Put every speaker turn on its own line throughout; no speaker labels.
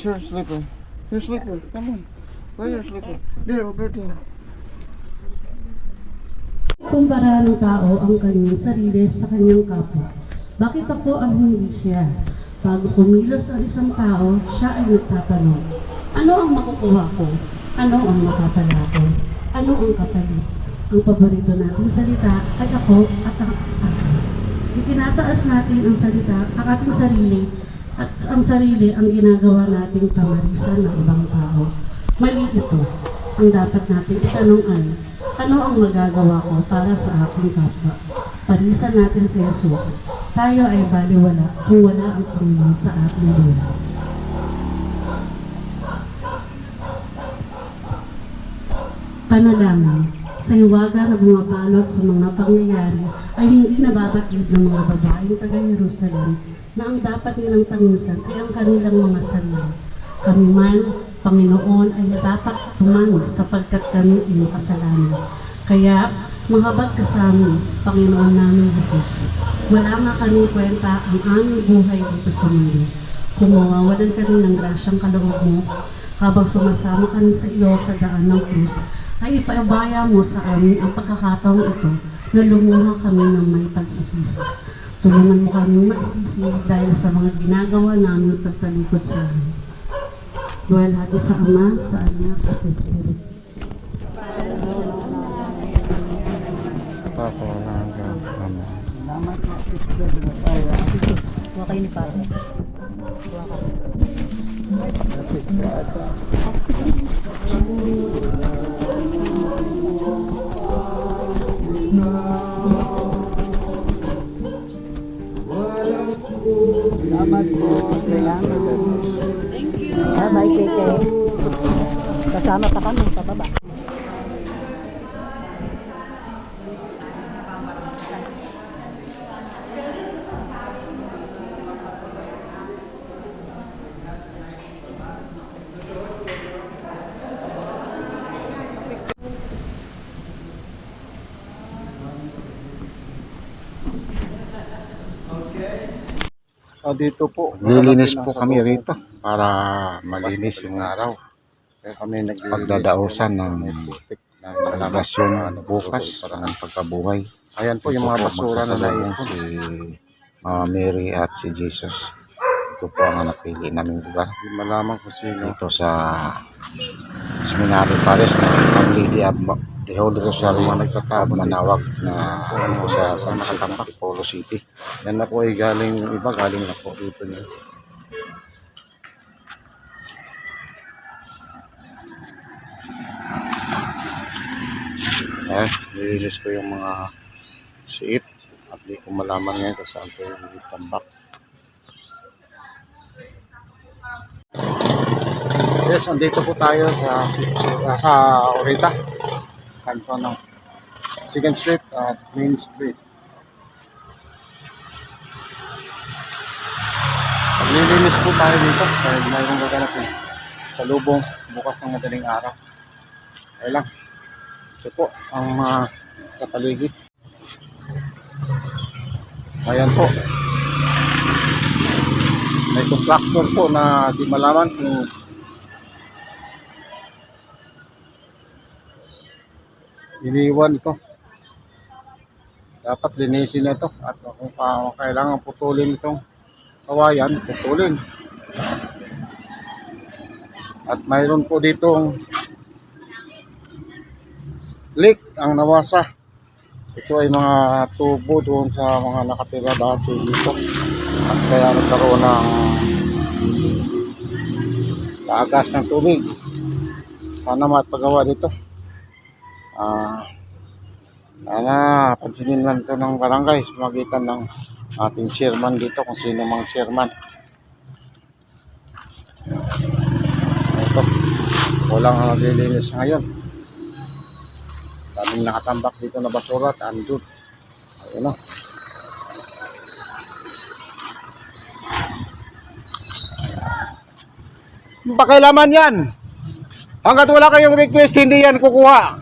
Where's your slipper? Your slipper, come on. Where's your slipper? There, Robertine.
Kumpara ng tao ang kanyang sarili sa kanyang kapwa. Bakit ako ang hindi siya? Bago kumilos ang isang tao, siya ay nagtatanong, ano ang makukuha ko? Ano ang mapapala ko? Ano ang kapalit? Ang paborito nating salita ay ako at ang akin. Itinataas natin ang salita, ang ating sarili, at ang sarili ang ginagawa nating pamarisan ng ibang tao. Mali ito. Ang dapat natin itanong ay, ano ang magagawa ko para sa aking kapwa? Parisan natin si Jesus. Tayo ay baliwala kung wala ang Panginoon sa ating buhay. Panalangin. Sa hiwaga na bumabalot sa mga pangyayari ay hindi nababatid ng mga babaeng taga-Jerusalem na ang dapat nilang tangisan ay ang kanilang mga sarili. Kami man, Panginoon, ay dapat tumangis sapagkat kami ay makasalanan. Kaya, mahabag ka sa amin, Panginoon namin Jesus. Wala nga kaming kwenta ang aming buhay dito sa mundo. Kung mawawalan kami ng grasyang kaloob mo, habang sumasama kami sa iyo sa daan ng krus, ay ipaabaya mo sa amin ang pagkakataong ito na lumuha kami ng may pagsisisi. Tulungan mo kami magsisi dahil sa mga ginagawa namin pagtalikod sa amin. Luwalhati sa Ama, sa Anak at sa Espiritu.
Pasok na hanggang sama.
Salamat po, Espiritu.
Huwag kayo ni Papa. Huwag ka.
Salamat po.
Thank you. Bye, Keke. Kasama pa kami sa baba.
Dito po.
Lilinis po kami rito para malinis yung araw.
Kaya kami
Pagdadausan ng selebrasyon bukas ng pagkabuhay.
Ayan po yung mga basura na
magsasalubong
naipon.
si Mama Mary at si Jesus. Ito po ang napili naming lugar.
Hindi malaman kung sino.
Dito sa Seminary Paris na Ang Lady of the Holy Rosary Manawag na dito sa San Nakatapak, Polo City.
Yan na po ay galing iba, galing na po dito niya.
Ayan, nilinis ko yung mga siit at di ko malaman ngayon kung saan ito yung tambak.
Yes, andito po tayo sa Orita. Kanto ng 2nd Street at Main Street. Maglilinis po tayo dito dahil mayroong gaganapin sa lubong bukas ng madaling araw. Ay lang. Ito po ang sa paligid. Ayan po. May contractor po na di malaman kung iniwan ito. Dapat linisin na ito at kung kailangan putulin itong kawayan, putulin. At mayroon po ditong leak ang nawasa. Ito ay mga tubo doon sa mga nakatira dati dito. At kaya nagkaroon ng laagas ng tubig. Sana mapagawa dito. Sana pansinin lang ito ng barangay sa magitan ng ating chairman dito kung sino mang chairman. Ito, walang ang naglilinis ngayon. Daming nakatambak dito na basura at andun. Ayun o. Pakialaman yan. Hanggat wala kayong request, hindi yan kukuha.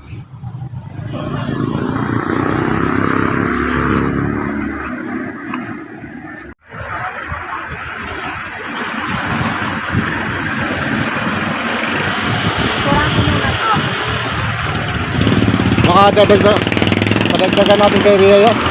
Baka dadagdagan natin kay Ria yan.